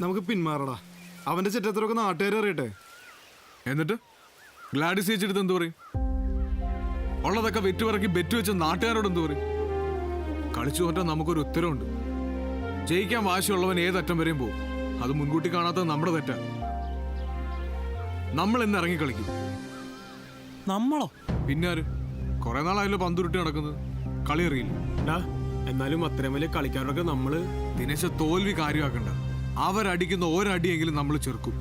നമുക്ക് പിന്മാറടാ. അവന്റെ ചെറ്റത്തിലൊക്കെ നാട്ടുകാരെ അറിയട്ടെ. എന്നിട്ട് ഗ്ലാഡിസ് ചേച്ചിയെടുത്ത് എന്ത് പറയും? ഉള്ളതൊക്കെ വെറ്റുപിറക്കി ബെറ്റ് വെച്ച നാട്ടുകാരോട് എന്ത് പറയും? കളിച്ചു തോറ്റാൽ നമുക്കൊരു ഉത്തരവുണ്ട്. ജയിക്കാൻ വാശിയുള്ളവൻ ഏതറ്റം വരെയും പോകും. അത് മുൻകൂട്ടി കാണാത്തത് നമ്മുടെ തെറ്റാ. നമ്മൾ എന്ന് ഇറങ്ങി കളിക്കും. നമ്മളോ? പിന്നാര്? കുറെ നാളായല്ലോ പന്തുരുട്ടി നടക്കുന്നത്. കളി അറിയില്ല. എന്നാലും അത്രയും വലിയ കളിക്കാരൊക്കെ നമ്മള് ദിനേശ തോൽവി കാര്യമാക്കണ്ട. അവരടിക്കുന്ന ഒരടിയെങ്കിലും നമ്മൾ ചെറുക്കും.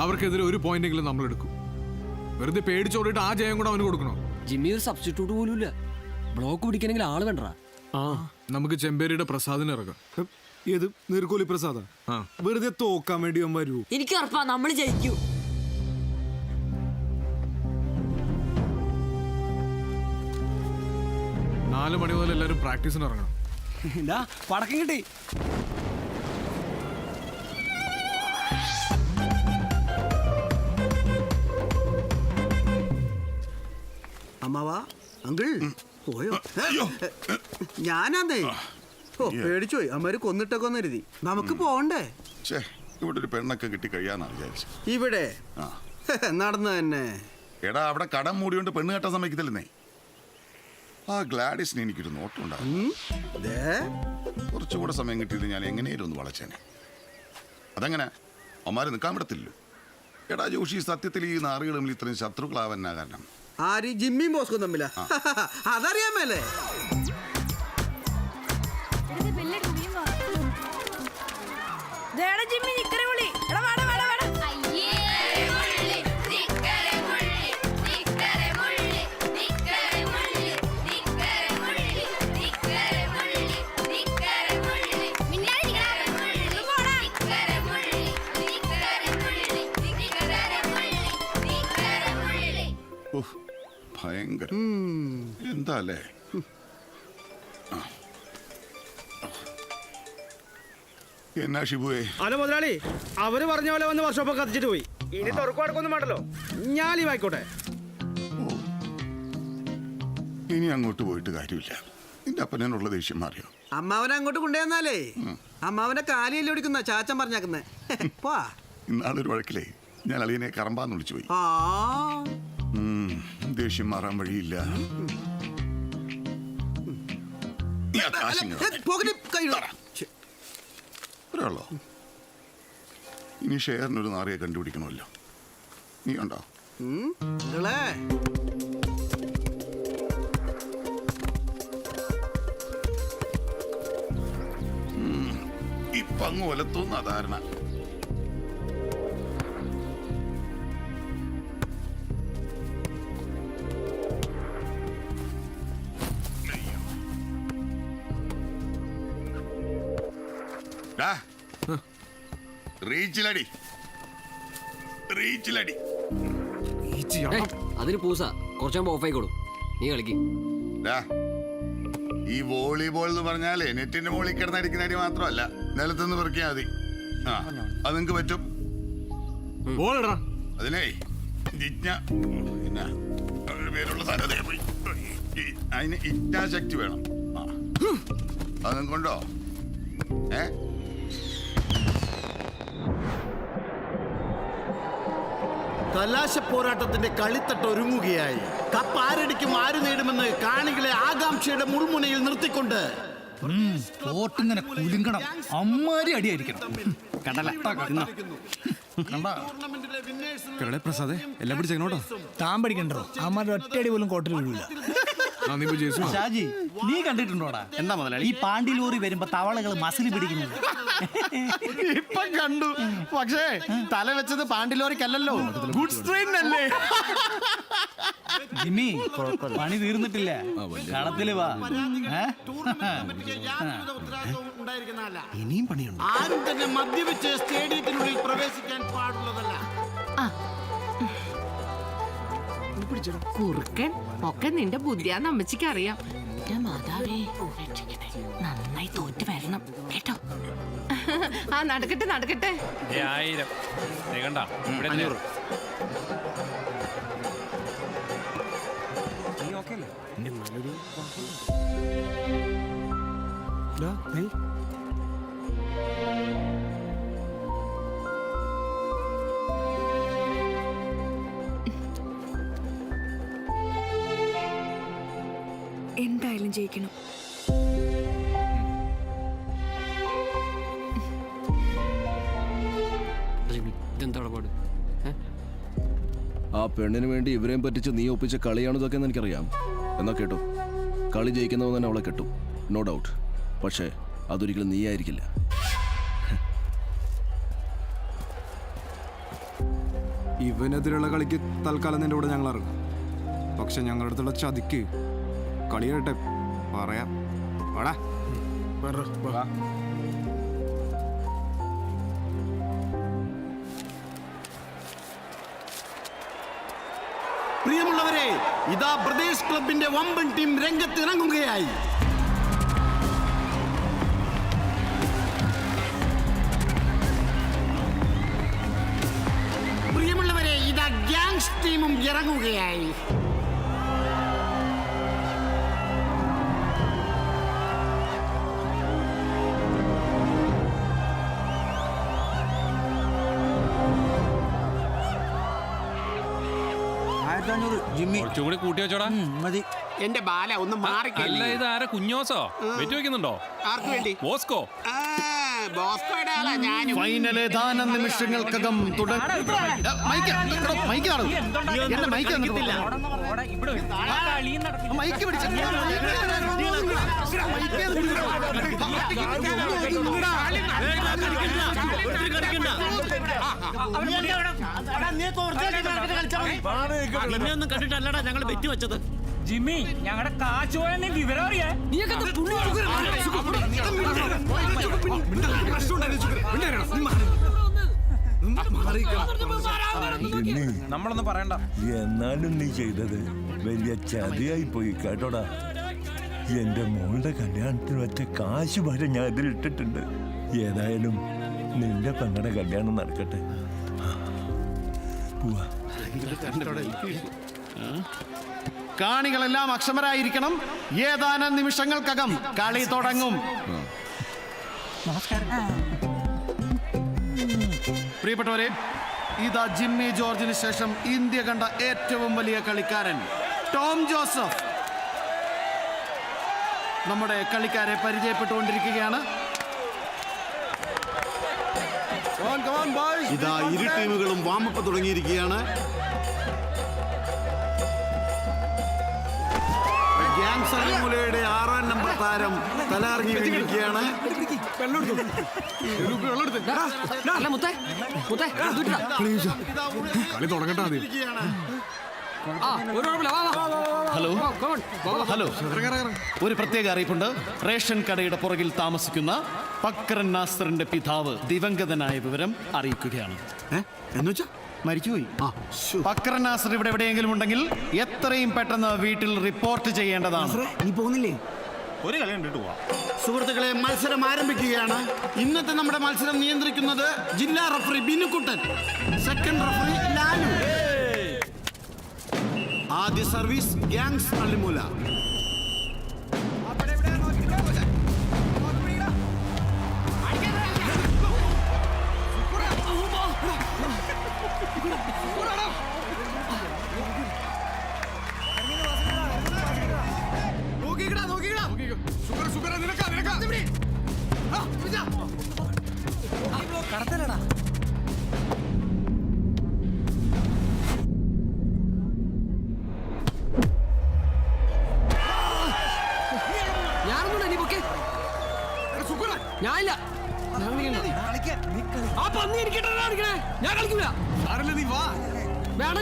അവർക്കെതിരെ ഒരു പോയിന്റെങ്കിലും നമ്മൾ എടുക്കും. വെറുതെ പേടിച്ചോടിയിട്ട് ആ ജയം കൂടെ അവന് കൊടുക്കണോ? ജിമ്മി ഒരു സബ്സ്റ്റിറ്റ്യൂട്ട് പോലും ഇല്ല. ബ്ലോക്ക് പിടിക്കണമെങ്കിൽ ആള് വേണ്ട. നമുക്ക് ചെമ്പേരിയുടെ പ്രസാദിനെ ഇറക്കാം. ഏത് നീർക്കോലി പ്രസാദ? വെറുതെ തോക്കാൻ വേണ്ടി അവൻ വരൂ. എനിക്ക് ഉറപ്പാ നമ്മൾ ജയിക്കൂ. നാല് മണി മുതൽ എല്ലാരും പ്രാക്ടീസിന് ഇറങ്ങണം. പടക്കം കിട്ടി. അമ്മാവാ, അങ്കിൾ പോയോ? ഞാനാന്നേ. ഓ, പേടിച്ചോയി. അമ്മര് കൊന്നിട്ടൊക്കെ ഒന്ന് എഴുതി. നമുക്ക് പോണ്ടേ? ഇവിടെ ഒരു പെണ്ണൊക്കെ കിട്ടി കഴിയാന്നാ വിചാരിച്ചു. ഇവിടെ നടന്നു തന്നെ. എടാ, അവിടെ കടം മൂടിയോണ്ട് പെണ്ണ് കെട്ടാൻ സമ്മതിക്കത്തില്ലെന്നേ. ആ ഗ്ലാഡിസിന് എനിക്കൊരു നോട്ടുണ്ടാവും. കുറച്ചുകൂടെ സമയം കിട്ടിയത് ഞാൻ എങ്ങനെയാലും ഒന്ന് വളച്ചേനെ. അതങ്ങനെ അമ്മാര് നിൽക്കാൻ വിടത്തില്ലല്ലോ. എടാ ജോഷി, സത്യത്തിൽ ഈ നാറുകൾ തമ്മിൽ ഇത്രയും ശത്രുക്കളാവാനാ കാരണം ആര്? ജിമ്മിയും ബോസ്കും തമ്മില? അതറിയാമല്ലേ? ഭയങ്കര എന്താ അല്ലേ? എന്നാ ഷിബുവേ? ഹലോ മുതലാളി, അവര് പറഞ്ഞ പോലെ വന്ന് വർഷോപ്പ് കത്തിച്ചിട്ട് പോയി. ഇനി തുറക്കുവടക്കൊന്നും വേണ്ടല്ലോ, ഞാൻ ലീവായിക്കോട്ടെ. ഇനി അങ്ങോട്ട് പോയിട്ട് കാര്യമില്ല. നിന്റെ അപ്പനുള്ള ദേഷ്യം മാറിയോ? അമ്മാവനെ അങ്ങോട്ട് കൊണ്ടുവന്നാലേ അമ്മാവനെ കാലിയല്ലേ ഓടിക്കുന്ന ചാച്ചൻ പറഞ്ഞാക്കുന്നേ. ഇന്നാളൊരു വഴക്കിലേ ഞാൻ അളിയനെ കറമ്പാന്ന് വിളിച്ചു പോയി. ദേഷ്യം മാറാൻ വഴിയില്ല. ഒരാളോ? ഇനി ഷെയറിനൊരു നാറിയെ കണ്ടുപിടിക്കണമല്ലോ. നീ ഉണ്ടോ? ഇപ്പൊ അങ്ങ് ഒലത്തോന്ന ധാരണ. അതിന് പൂസ കുറച്ചാകുമ്പോ ഓഫ് ആയിക്കോളും. നീ കളിക്ക്. ഈ വോളിബോൾ എന്ന് പറഞ്ഞാലേ നെറ്റിന്റെ മുകളിൽ കിടന്നടിക്കുന്ന അടി മാത്രമല്ല, നിലത്തുനിന്ന് പെറുക്കിയാൽ മതി. അത് നിങ്ങക്ക് പറ്റും. അതിനേ പേരുള്ള സാധനം പോയി. അതിന് ഇച്ഛാശക്തി വേണം. അത് നിങ്ങൾക്കുണ്ടോ? കലാശ പോരാട്ടത്തിന്റെ കളിത്തട്ട് ഒരുങ്ങുകയായി. കപ്പ് ആരടിക്കും ആര് നേടുമെന്ന് കാണികളെ ആകാംക്ഷയുടെ മുൾമുനയിൽ നിർത്തിക്കൊണ്ട് പോട്ടിങ്ങനെ കുലുങ്ങണം. അമ്മാരി അടിയായിരിക്കണം. പ്രസാദേ, എല്ലാം പിടിച്ചോ. താൻ പഠിക്കണ്ടോ? അമ്മാരുടെ ഒറ്റയടി പോലും കോട്ടിൽ വീഴില്ല. ഷാജി, നീ കണ്ടിട്ടുണ്ടോടാ എന്താ മുതലാളി ഈ പാണ്ടി ലോറി വരുമ്പോ തവളകൾ മസിൽ പിടിക്കുന്നത്? ഇപ്പം കണ്ടു. പക്ഷേ തല വെച്ചത് പാണ്ടി ലോറിക്കല്ലല്ലോ, ഗുഡ്സ് ട്രെയിനല്ലേ. ജിമ്മി, പണി തീർന്നിട്ടില്ല. കളത്തില് വാ. ഇനിയും പണിയുണ്ട്. ആരും തന്നെ മദ്യപിച്ച് സ്റ്റേഡിയത്തിനുള്ളിൽ പ്രവേശിക്കാൻ പാടുള്ളതല്ല. കുറുക്കൻ ഒക്കെ നിന്റെ ബുദ്ധിയാന്ന് അമ്മച്ചിക്ക് അറിയാം. നന്നായി തോറ്റ് വരണം കേട്ടോ. ആ നടക്കട്ടെ നടക്കട്ടെ. 1000 എന്തായാലും ജയിക്കണം. ഇതെന്താ പാട്? ആ പെണ്ണിന് വേണ്ടി ഇവരെയും പറ്റിച്ച് നീ ഒപ്പിച്ച കളിയാണ് ഇതൊക്കെ എന്ന് എനിക്കറിയാം. എന്നാ കേട്ടോ, കളി ജയിക്കുന്നവൻ തന്നെ അവളെ കെട്ടും, നോ ഡൗട്ട്. പക്ഷേ അതൊരിക്കലും നീ ആയിരിക്കില്ല. ഇവനെതിരുള്ള കളിക്ക് തൽക്കാലം നിന്റെ കൂടെ ഞങ്ങൾ ഇറങ്ങും. പക്ഷെ ഞങ്ങളുടെ അടുത്തുള്ള ചതിക്ക് കളി കേട്ടെ പറയാം. വാടാ. പ്രിയമുള്ളവരെ, ഇതാ പ്രദേശ് ക്ലബിന്റെ വമ്പൻ ടീം രംഗത്തിറങ്ങുകയായി. പ്രിയമുള്ളവരെ, ഇതാ ഗ്യാങ്സ് ടീമും ഇറങ്ങുകയായി. കുറച്ചുകൂടി കൂട്ടി വെച്ചോടാ. മതി. എന്റെ ബാല ഒന്ന് മാറി. അല്ല, ഇത് ആരാ? കുഞ്ഞോസോ? വെറ്റ് വെക്കുന്നുണ്ടോ? ആർക്ക് വേണ്ടി? ബോസ്കോ. ബോസ്കോയുടെ ആളാ ഞാനും. ഫൈനൽ ഏതാനും നിമിഷങ്ങൾക്കകം ഒന്നും കണ്ടിട്ടല്ലടാ ഞങ്ങൾ ബെറ്റ് വെച്ചത്. ജിമ്മി, ഞങ്ങളുടെ കാശ് പോയാൽ നീ വിവരം അറിയാ. നമ്മളൊന്നും പറയണ്ട. എന്നാലും നീ ചെയ്തത് വലിയ ചതിയായി പോയി കേട്ടോടാ. എന്റെ മോളുടെ കല്യാണത്തിന് വെച്ച കാശ് വരെ ഞാൻ ഇതിലിട്ടിട്ടുണ്ട്. ഏതായാലും നിന്റെ പെങ്ങളുടെ കല്യാണം നടക്കട്ടെ. കാണികളെല്ലാം അക്ഷമരായിരിക്കണം. ഏതാനും നിമിഷങ്ങൾക്കകം കളി തുടങ്ങും. പ്രിയപ്പെട്ടവരെ, ഇതാ ജിമ്മി ജോർജിന് ശേഷം ഇന്ത്യ കണ്ട ഏറ്റവും വലിയ കളിക്കാരൻ ടോം ജോസഫ് നമ്മുടെ കളിക്കാരെ പരിചയപ്പെട്ടുകൊണ്ടിരിക്കുകയാണ്. ഇതാ ഇരു ടീമുകളും വാമപ്പ് തുടങ്ങിയിരിക്കുകയാണ്. ഗ്യാങ്സ് അലിമുലയുടെ 6-ാം നമ്പർ താരം തലയിറങ്ങി വീണിരിക്കുകയാണ്. കളി തുടങ്ങട്ടെ ആദ്യം. ഹലോ ഹലോ, ഒരു പ്രത്യേക അറിയിപ്പുണ്ട്. റേഷൻ കടയുടെ പുറകിൽ താമസിക്കുന്ന പക്രൻ നാസറിന്റെ പിതാവ് ദിവംഗതനായ വിവരം അറിയിക്കുകയാണ്. എന്നുവെച്ചാ മരിച്ചുപോയി. പക്രൻ നാസർ ഇവിടെ എവിടെയെങ്കിലും ഉണ്ടെങ്കിൽ എത്രയും പെട്ടെന്ന് വീട്ടിൽ റിപ്പോർട്ട് ചെയ്യേണ്ടതാണ്. നീ പോകുന്നില്ലേ? ഒരു കളി കണ്ടിട്ട് പോവാം. സുഹൃത്തുക്കളെ, മത്സരം ആരംഭിക്കുകയാണ്. ഇന്നത്തെ നമ്മുടെ മത്സരം നിയന്ത്രിക്കുന്നത് ജില്ലാ referee Binukuttan, second referee Lalu. ആദ്യ സർവീസ് ഗ്യാങ്സ് അള്ളിമൂല. കടത്തലടാ. ഞാനില്ല. ആ പന്നി എനിക്കിട്ടാ കളിക്കണേ. ഞാൻ കളിക്കൂല. വേണ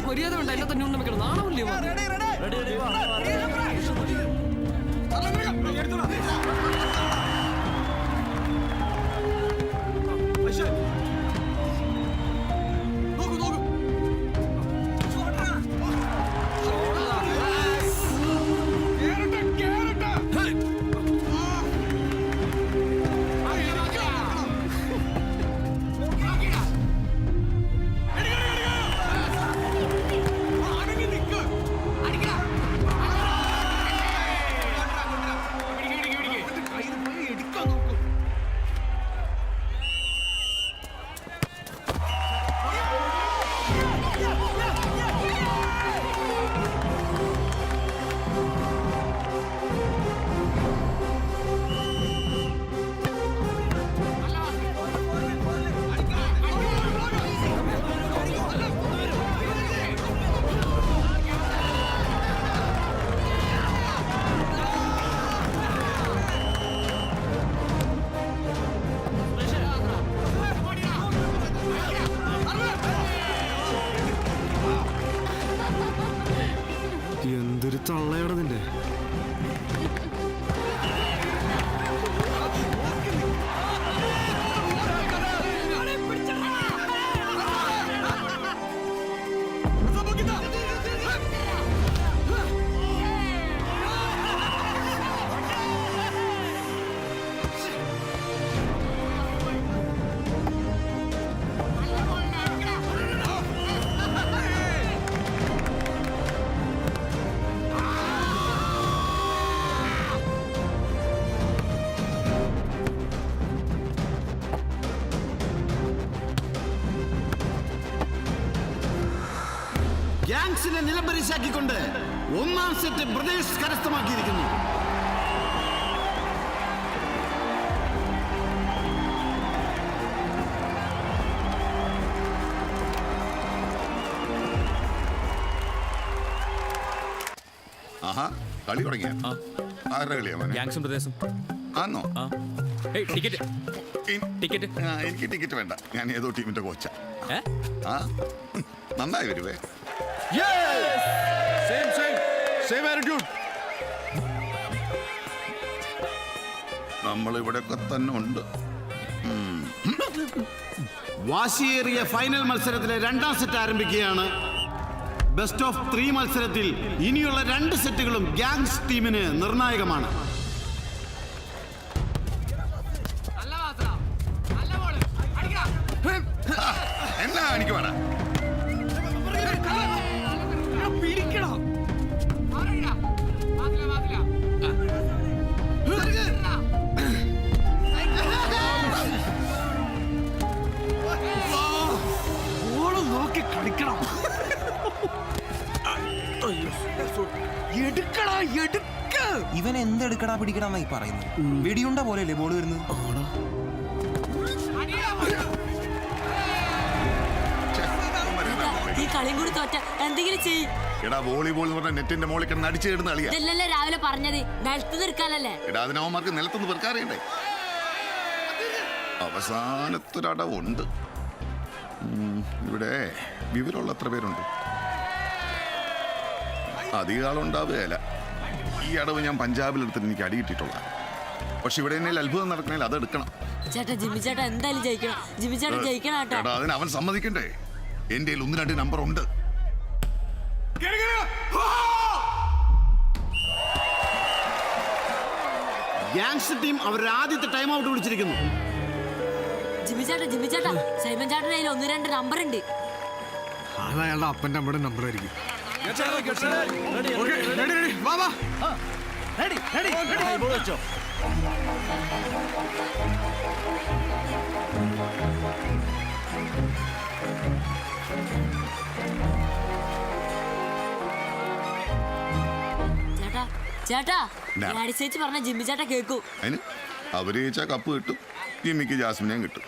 മര്യാദ വേണ്ട. എന്നെ തന്നെ ഉണ്ണം വെക്കണം. നാണമില്ലേ? ഗ്യാങ്സിനെ നിലംപരിശാക്കിക്കൊണ്ട് ഒന്നാം സെറ്റ് ബ്രദേഴ്സ് കരസ്ഥമാക്കിയിരിക്കുന്നു. ആഹാ, കളി തുടങ്ങിയ ആരുടെ കളിയാ മോനെ? ഗ്യാങ്സും പ്രദേശം ആന്നോ? ടിക്കറ്റ് ടിക്കറ്റ് എനിക്ക് ടിക്കറ്റ് വേണ്ട, ഞാൻ ഏതോ ടീമിന്റെ കോച്ചാ. ആ നന്നായി വരുവേ. നമ്മളിവിടെയൊക്കെ തന്നെ ഉണ്ട്. വാശിയേറിയ ഫൈനൽ മത്സരത്തിലെ രണ്ടാം സെറ്റ് ആരംഭിക്കുകയാണ്. ബെസ്റ്റ് ഓഫ് 3 മത്സരത്തിൽ ഇനിയുള്ള 2 സെറ്റുകളും ഗ്യാങ്സ് ടീമിന് നിർണായകമാണ്. എന്നാ എനിക്ക് വേണം. നോക്കി കളിക്കണം. എടുക്കടാ എടുക്ക. ഇവൻ എന്തെടുക്കടാ പിടിക്കടാന്നായി പറയുന്നത്. വെടിയുണ്ട പോലെയല്ലേ ബോൾ വരുന്നത്. ഈ കളിയും കൂടി തോറ്റ എന്തെങ്കിലും ചെയ്യും. എടാ വോളിബോൾ എന്ന് പറഞ്ഞ നെറ്റിന്റെ മോളിൽ കിടന്ന് അടിച്ചു കിടന്ന് കളിയാ. ഇതല്ലല്ലേ രാവിലെ പറഞ്ഞത്, നിലത്ത് തീർക്കാനല്ലേ. എടാ അതിനവന്മാർക്ക് നിലത്തൊന്ന് പെറുക്കാറിയണ്ടേ. അവസാനത്തൊരടവുണ്ട്. ഇവിടെ വിവരമുള്ള എത്ര പേരുണ്ട്? അധികം ആളുണ്ടാവുകയല്ല. ഈ അടവ് ഞാൻ പഞ്ചാബിലെടുത്തിട്ട് എനിക്ക് അടി കിട്ടിയിട്ടുള്ള. പക്ഷെ ഇവിടെ എന്നെ അത്ഭുതം നടക്കണേൽ അതെടുക്കണം. ചേട്ടാ ജിമ്മി ചേട്ടാ എന്തായാലും ജയിക്കണം. ജിമ്മി ചേട്ടാ ജയിക്കണം കേട്ടോ. എടാ അതിന് അവൻ സമ്മതിക്കണ്ടേ. എന്റെ 1-2 നമ്പർ ഉണ്ട്. ഗ്യാങ്സ് ടീം അവരുടെ ആദ്യത്തെ ടൈം ഔട്ട് വിളിച്ചിരിക്കുന്നു. ജിമ്മി ചേട്ടാ സൈമൻ ചേട്ടൻ്റെ കയ്യിൽ 1-2 നമ്പർ ഉണ്ട്. അത് അയാളുടെ അപ്പൻ്റെ അമ്മയുടെ നമ്പർ ആയിരിക്കും. വാ വാ. റെഡി റെഡി വെച്ചോ. ചേട്ടാ ഡാഡി ചേച്ചി പറഞ്ഞ ജിമ്മി ചേട്ടാ കേക്കൂ. അതിന് അവര് ജയിച്ചാൽ കപ്പ് കിട്ടും, ജിമ്മിക്ക് ജാസ്മിനെയും കിട്ടും.